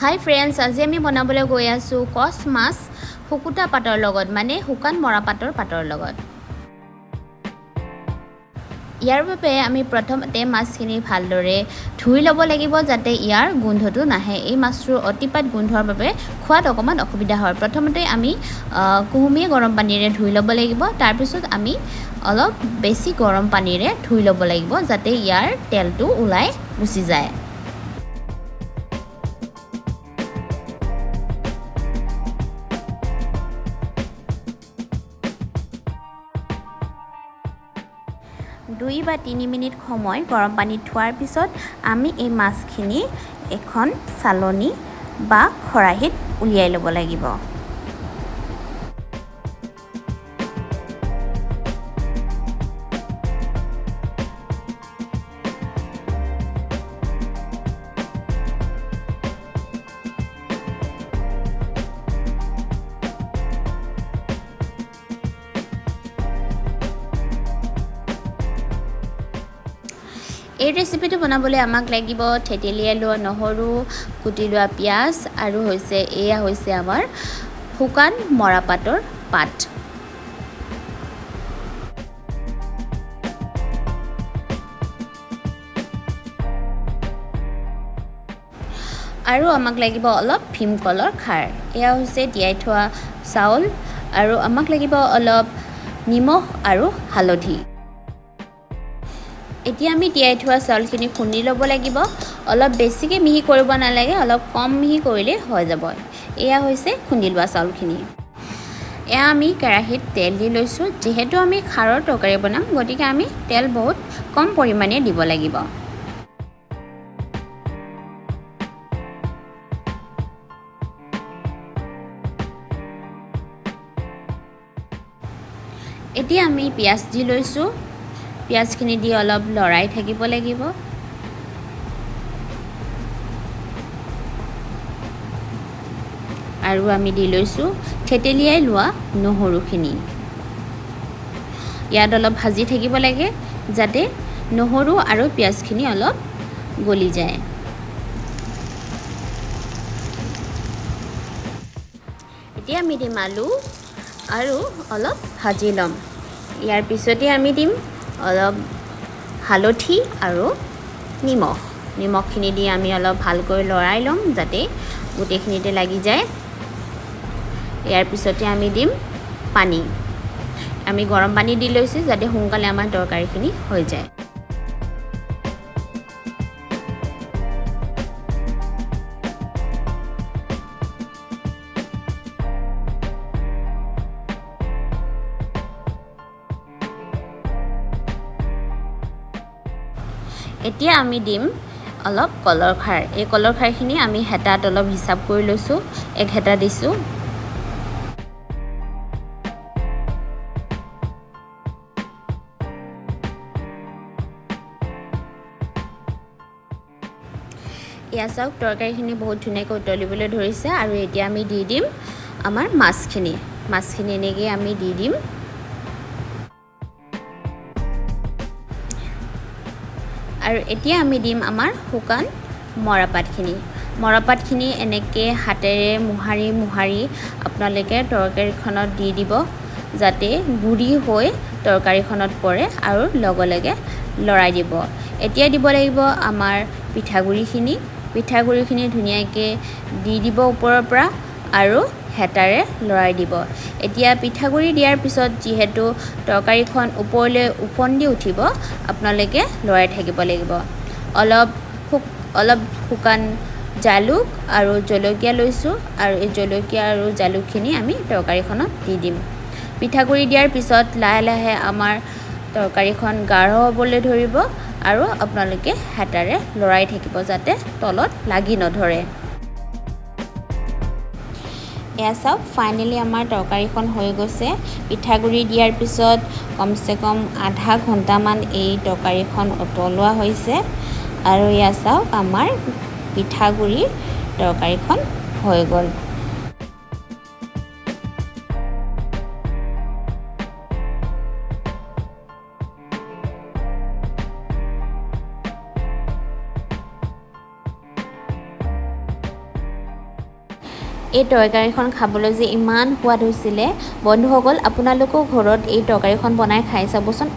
Hi friends, আজি আমি বনাবলৈ গৈ আছো কস মাছ হুকুটা পাতৰ লগত মানে হুকান মৰা পাতৰ লগত। ইয়াৰ বাবে আমি প্ৰথমতে মাছখিনি ভালদৰে ধুই ল'ব লাগিব যাতে ইয়াৰ গোন্ধটো নাহে। এই মাছৰ অতিপাত গোন্ধৰ বাবে খোৱাত অকমান অসুবিধা হয়। প্ৰথমতে আমি কুহুমীয়া গৰম পানীৰে ধুই ল'ব লাগিব। তাৰ পিছত আমি অলপ বেছি গৰম পানীৰে ধুই ল'ব লাগিব যাতে ইয়াৰ তেলটো ওলাই গুচি যায়। দুই বা 3 মিনিট সময় গৰম পানীত থোৱাৰ পিছত আমি এই মাছখিনি এখন চালনী বা খৰাহিত উলিয়াই ল'ব লাগিব। এই ৰেচিপিটো বনাবলৈ আমাক লাগিব থেতেলিয়াই লোৱা নহৰু, কুটি লোৱা পিঁয়াজ আৰু এয়া হৈছে আমাৰ শুকান মৰাপাতৰ পাত। আৰু আমাক লাগিব অলপ ভীমকলৰ খাৰ। এয়া হৈছে তিয়াই থোৱা চাউল আৰু আমাক লাগিব অলপ নিমখ আৰু হালধি। এতিয়া আমি তিয়াই থোৱা চাউলখিনি খুন্দি ল'ব লাগিব। অলপ বেছিকৈ মিহি কৰিব নালাগে, অলপ কম মিহি কৰিলে হৈ যাব। এয়া হৈছে খুন্দি লোৱা চাউলখিনি। এয়া আমি কেৰাহীত তেল দি লৈছোঁ। যিহেতু আমি খাৰৰ তৰকাৰী বনাম গতিকে আমি তেল বহুত কম পৰিমাণে দিব লাগিব। এতিয়া আমি পিঁয়াজ দি লৈছোঁ। পিঁয়াজখিনি দি অলপ লৰাই থাকিব লাগিব। আৰু আমি দি লৈছোঁ থেতেলিয়াই লোৱা নহৰুখিনি। ইয়াত অলপ ভাজি থাকিব লাগে যাতে নহৰু আৰু পিঁয়াজখিনি অলপ গলি যায়। এতিয়া আমি দিম আলু আৰু অলপ ভাজি ল'ম। ইয়াৰ পিছতে আমি দিম অলপ হালধি আৰু নিমখখিনি দি আমি অলপ ভালকৈ লৰাই ল'ম যাতে গোটেইখিনিতে লাগি যায়। ইয়াৰ পিছতে আমি দিম পানী। আমি গৰম পানী দি লৈছোঁ যাতে সোনকালে আমাৰ তৰকাৰীখিনি হৈ যায়। এতিয়া আমি দিম অলপ কলৰ খাৰ। এই কলৰ খাৰখিনি আমি হেতাত অলপ হিচাপ কৰি লৈছোঁ, 1 হেতা দিছোঁ। এয়া চাওক তৰকাৰীখিনি বহুত ধুনীয়াকৈ উতলিবলৈ ধৰিছে আৰু এতিয়া আমি দি দিম আমাৰ মাছখিনি এনেকৈ আমি দি দিম। আৰু এতিয়া আমি দিম আমাৰ শুকান মৰাপাতখিনি এনেকৈ হাতেৰে মোহাৰি আপোনালোকে তৰকাৰীখনত দি দিব যাতে গুৰি হৈ তৰকাৰীখনত পৰে আৰু লগে লৰাই দিব। এতিয়া দিব লাগিব আমাৰ পিঠাগুড়িখিনি ধুনীয়াকৈ দি দিব ওপৰৰ পৰা আৰু হেতাৰে লৰাই দিব। এতিয়া পিঠাগুড়ি দিয়াৰ পিছত যিহেতু তৰকাৰীখন ওপৰলৈ ওফন্দি উঠিব আপোনালোকে লৰাই থাকিব লাগিব। অলপ শুকান জালুক আৰু জলকীয়া লৈছোঁ আৰু এই জলকীয়া আৰু জালুকখিনি আমি তৰকাৰীখনত দি দিম। পিঠাগুড়ি দিয়াৰ পিছত লাহে আমাৰ তৰকাৰীখন গাঢ় হ'বলৈ ধৰিব আৰু আপোনালোকে হেতাৰে লৰাই থাকিব যাতে তলত লাগি নধৰে। এয়া চাওক ফাইনেলি আমাৰ তৰকাৰীখন হৈ গৈছে। পিঠাগুড়ি দিয়াৰ পিছত কমচে কম আধা ঘণ্টামান এই তৰকাৰীখন উতলোৱা হৈছে আৰু এয়া চাওক আমাৰ পিঠাগুড়িৰ তৰকাৰীখন হৈ গ'ল। এই তৰকাৰীখন খাবলৈ যে ইমান সোৱাদ হৈছিলে বন্ধুসকল আপোনালোকেও ঘৰত এই তৰকাৰীখন বনাই খাই চাবচোন।